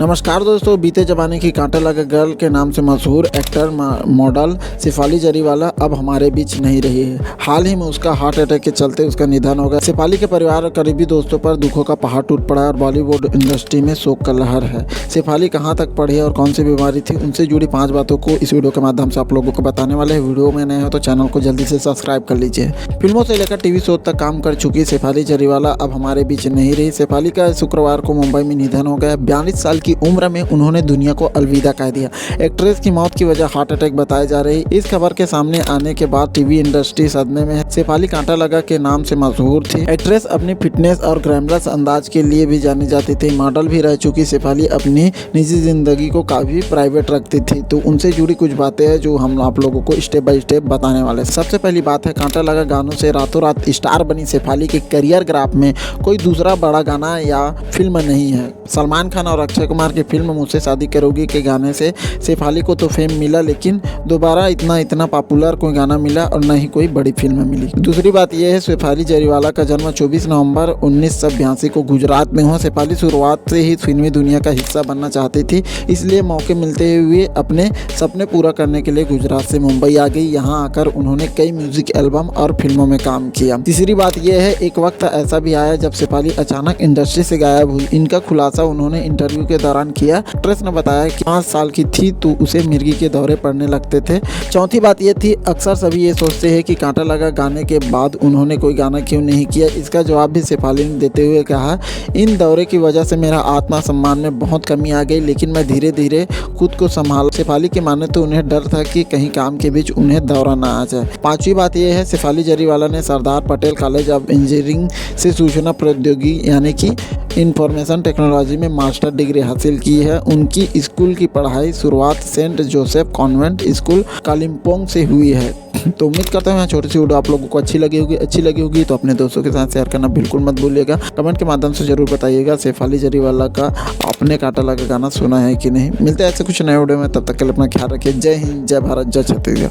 नमस्कार दोस्तों, बीते ज़माने की कांटा लगा गर्ल के नाम से मशहूर एक्टर मॉडल शेफाली जरीवाला अब हमारे बीच नहीं रही है। हाल ही में उसका हार्ट अटैक के चलते उसका निधन हो गया। शेफाली के परिवार और करीबी दोस्तों पर दुखों का पहाड़ टूट पड़ा है और बॉलीवुड इंडस्ट्री में शोक का लहर है। शेफाली कहाँ तक पढ़ी और कौन सी बीमारी थी, उनसे जुड़ी 5 बातों को इस वीडियो के माध्यम से आप लोगों को बताने वाले हैं। वीडियो में नए हो तो चैनल को जल्दी से सब्सक्राइब कर लीजिए। फिल्मों से लेकर टीवी शो तक काम कर चुकी शेफाली जरीवाला अब हमारे बीच नहीं रही। शेफाली का शुक्रवार को मुंबई में निधन हो गया। 42 साल की उम्र में उन्होंने दुनिया को अलविदा कह दिया। एक्ट्रेस की मौत की वजह हार्ट अटैक बताई जा रही। इस खबर के सामने आने के बाद टीवी इंडस्ट्री सदमे में है। शेफाली कांटा लगा के नाम से मशहूर थी। एक्ट्रेस अपनी फिटनेस और ग्लैमरस अंदाज के लिए भी जानी जाती थी। मॉडल भी रह चुकी शेफाली अपनी निजी जिंदगी को काफी प्राइवेट रखती थी। तो उनसे जुड़ी कुछ बातें हैं जो हम आप लोगों को स्टेप बाय स्टेप बताने वाले। सबसे पहली बात है, कांटा लगा गानों से रातों रात स्टार बनी शेफाली के करियर ग्राफ में कोई दूसरा बड़ा गाना या फिल्म नहीं है। सलमान खान और अक्षय कुमार की फिल्म मुझसे शादी करोगी के गाने से शेफाली को तो फेम मिला, लेकिन दोबारा इतना पॉपुलर कोई गाना मिला और न ही कोई बड़ी फिल्म मिली। दूसरी बात यह है, शेफाली जरीवाला का जन्म 24 नवंबर 1982 को गुजरात में हुआ। शेफाली शुरुआत से ही फिल्मी दुनिया का हिस्सा बनना चाहती थी, इसलिए मौके मिलते हुए अपने सपने पूरा करने के लिए गुजरात से मुंबई आ गई। यहाँ आकर उन्होंने कई म्यूजिक एल्बम और फिल्मों में काम किया। तीसरी बात यह है, एक वक्त ऐसा भी आया जब शेफाली अचानक इंडस्ट्री से गायब हुई। इनका खुलासा उन्होंने इंटरव्यू के दौरान किया। एक्ट्रेस ने बताया कि 5 साल की थी तो उसे मिर्गी के दौरे पड़ने लगते थे। चौथी बात यह थी, अक्सर सभी ये सोचते हैं कि कांटा लगा गाने के बाद उन्होंने कोई गाना क्यों नहीं किया। इसका जवाब भी शेफाली ने देते हुए कहा, इन दौरे की वजह से मेरा आत्मसम्मान में बहुत कमी आ गई, लेकिन मैं धीरे धीरे खुद को संभाला। शेफाली के माने तो उन्हें डर था कि कहीं काम के बीच उन्हें दौरा ना आ जाए। पांचवी बात यह है, शेफाली जरीवाला ने Sardar Patel college of engineering से सूचना प्रौद्योगिकी यानी कि इंफॉर्मेशन टेक्नोलॉजी में मास्टर डिग्री हासिल की है। उनकी स्कूल की पढ़ाई शुरुआत Saint Joseph convent school Kalimpong से हुई है। तो उम्मीद करता हूँ छोटी सी वीडियो आप लोगों को अच्छी लगी होगी तो अपने दोस्तों के साथ शेयर करना बिल्कुल मत भूलिएगा। कमेंट के माध्यम से जरूर बताइएगा शेफाली जरीवाला का आपने कांटा लगा गाना सुना है कि नहीं। मिलते हैं ऐसे कुछ नए वीडियो में, तब तक के लिए अपना ख्याल रखिए। जय हिंद, जय भारत, जय छत्तीसगढ़।